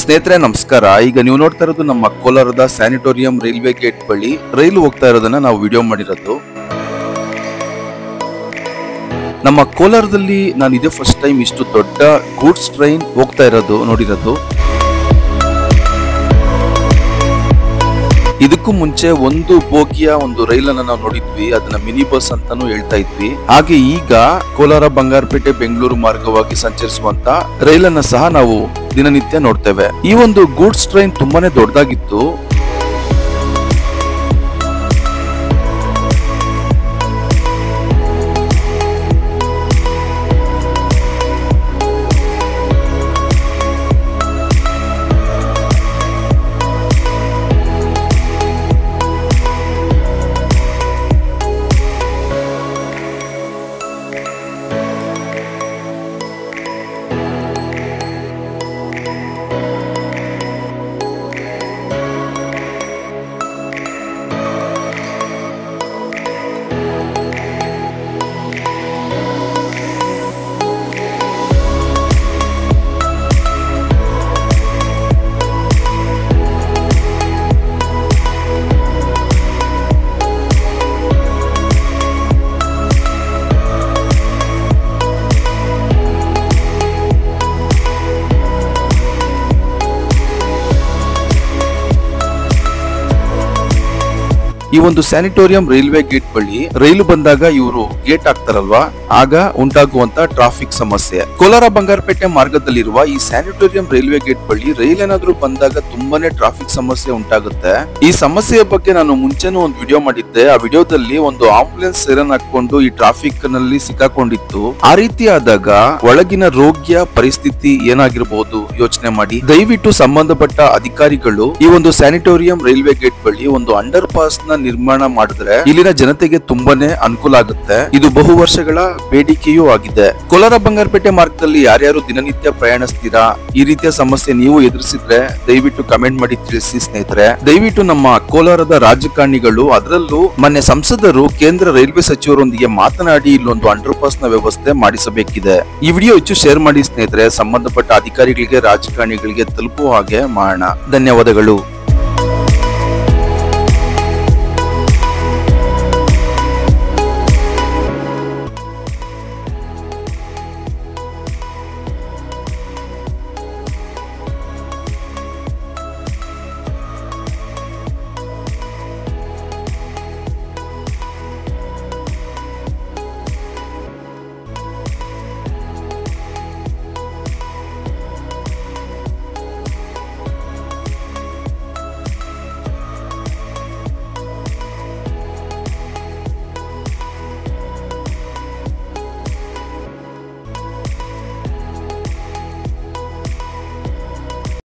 ಸ್ನೇಹಿತರೆ ನಮಸ್ಕಾರ. ಈಗ ನೀವು ನೋಡ್ತಾ ಇರೋದು ನಮ್ಮ ಕೋಲಾರದ ಸ್ಯಾನಿಟೋರಿಯಂ ರೈಲ್ವೆ ಗೇಟ್ ಬಳಿ ರೈಲು ಹೋಗ್ತಾ ಇರೋದನ್ನ ನಾವು ವಿಡಿಯೋ ಮಾಡಿರೋದು. ನಮ್ಮ ಕೋಲಾರದಲ್ಲಿ ನಾನು ಇದೇ ಫಸ್ಟ್ ಟೈಮ್ ಇಷ್ಟು ದೊಡ್ಡ ಗೂಡ್ಸ್ ಟ್ರೈನ್ ಹೋಗ್ತಾ ಇರೋದು ನೋಡಿರೋದು. ಇದಕ್ಕೂ ಮುಂಚೆ ಒಂದು ಬೋಗಿಯ ಒಂದು ರೈಲನ್ನ ನಾವು ನೋಡಿದ್ವಿ, ಅದನ್ನ ಮಿನಿ ಬಸ್ ಅಂತಾನು ಹೇಳ್ತಾ ಇದ್ವಿ. ಹಾಗೆ ಈಗ ಕೋಲಾರ ಬಂಗಾರಪೇಟೆ ಬೆಂಗಳೂರು ಮಾರ್ಗವಾಗಿ ಸಂಚರಿಸುವಂತ ರೈಲನ್ನ ಸಹ ನಾವು ದಿನನಿತ್ಯ ನೋಡ್ತೇವೆ. ಈ ಒಂದು ಗೂಡ್ಸ್ ಟ್ರೈನ್ ತುಂಬಾನೇ ದೊಡ್ಡದಾಗಿತ್ತು. ಈ ಒಂದು ಸ್ಯಾನಿಟೋರಿಯಂ ರೈಲ್ವೆ ಗೇಟ್ ಬಳಿ ರೈಲು ಬಂದಾಗ ಇವರು ಗೇಟ್ ಹಾಕ್ತಾರಲ್ವಾ, ಆಗ ಉಂಟಾಗುವಂತ ಟ್ರಾಫಿಕ್ ಸಮಸ್ಯೆ. ಕೋಲಾರ ಬಂಗಾರಪೇಟೆ ಮಾರ್ಗದಲ್ಲಿರುವ ಈ ಸ್ಯಾನಿಟೋರಿಯಂ ರೈಲ್ವೆ ಗೇಟ್ ಬಳಿ ರೈಲ್ ಏನಾದ್ರೂ ಬಂದಾಗ ತುಂಬಾನೇ ಟ್ರಾಫಿಕ್ ಸಮಸ್ಯೆ ಉಂಟಾಗುತ್ತೆ. ಈ ಸಮಸ್ಯೆಯ ಬಗ್ಗೆ ನಾನು ಮುಂಚೆನೂ ಒಂದು ವಿಡಿಯೋ ಮಾಡಿದ್ದೆ. ಆ ವಿಡಿಯೋದಲ್ಲಿ ಒಂದು ಆಂಬುಲೆನ್ಸ್ ಸೈರನ್ ಹಾಕೊಂಡು ಈ ಟ್ರಾಫಿಕ್ ನಲ್ಲಿ ಸಿಕ್ಕಾಕೊಂಡಿತ್ತು. ಆ ರೀತಿ ಆದಾಗ ಒಳಗಿನ ರೋಗಿಯ ಪರಿಸ್ಥಿತಿ ಏನಾಗಿರಬಹುದು ಯೋಚನೆ ಮಾಡಿ. ದಯವಿಟ್ಟು ಸಂಬಂಧಪಟ್ಟ ಅಧಿಕಾರಿಗಳು ಈ ಒಂದು ಸ್ಯಾನಿಟೋರಿಯಂ ರೈಲ್ವೆ ಗೇಟ್ ಬಳಿ ಒಂದು ಅಂಡರ್ ಪಾಸ್ ನ ನಿರ್ಮಾಣ ಮಾಡಿದ್ರೆ ಇಲ್ಲಿನ ಜನತೆಗೆ ತುಂಬಾನೇ ಅನುಕೂಲ ಆಗುತ್ತೆ. ಇದು ಬಹು ವರ್ಷಗಳ ಬೇಡಿಕೆಯೂ ಆಗಿದೆ. ಕೋಲಾರ ಬಂಗಾರಪೇಟೆ ಮಾರ್ಗದಲ್ಲಿ ಯಾರ್ಯಾರು ದಿನನಿತ್ಯ ಪ್ರಯಾಣಿಸ್ತೀರಾ, ಈ ರೀತಿಯ ಸಮಸ್ಯೆ ನೀವು ಎದುರಿಸಿದ್ರೆ ದಯವಿಟ್ಟು ಕಮೆಂಟ್ ಮಾಡಿ ತಿಳಿಸಿ ಸ್ನೇಹಿತರೆ. ದಯವಿಟ್ಟು ನಮ್ಮ ಕೋಲಾರದ ರಾಜಕಾರಣಿಗಳು, ಅದರಲ್ಲೂ ಮೊನ್ನೆ ಸಂಸದರು ಕೇಂದ್ರ ರೈಲ್ವೆ ಸಚಿವರೊಂದಿಗೆ ಮಾತನಾಡಿ ಇಲ್ಲೊಂದು ಅಂಡರ್ ಪಾಸ್ ನ ವ್ಯವಸ್ಥೆ ಮಾಡಿಸಬೇಕಿದೆ. ಈ ವಿಡಿಯೋ ಹೆಚ್ಚು ಶೇರ್ ಮಾಡಿ ಸ್ನೇಹಿತರೆ. ಸಂಬಂಧಪಟ್ಟ ಅಧಿಕಾರಿಗಳಿಗೆ, ರಾಜಕಾರಣಿಗಳಿಗೆ ತಲುಪುವ ಹಾಗೆ ಮಾಡೋಣ. ಧನ್ಯವಾದಗಳು.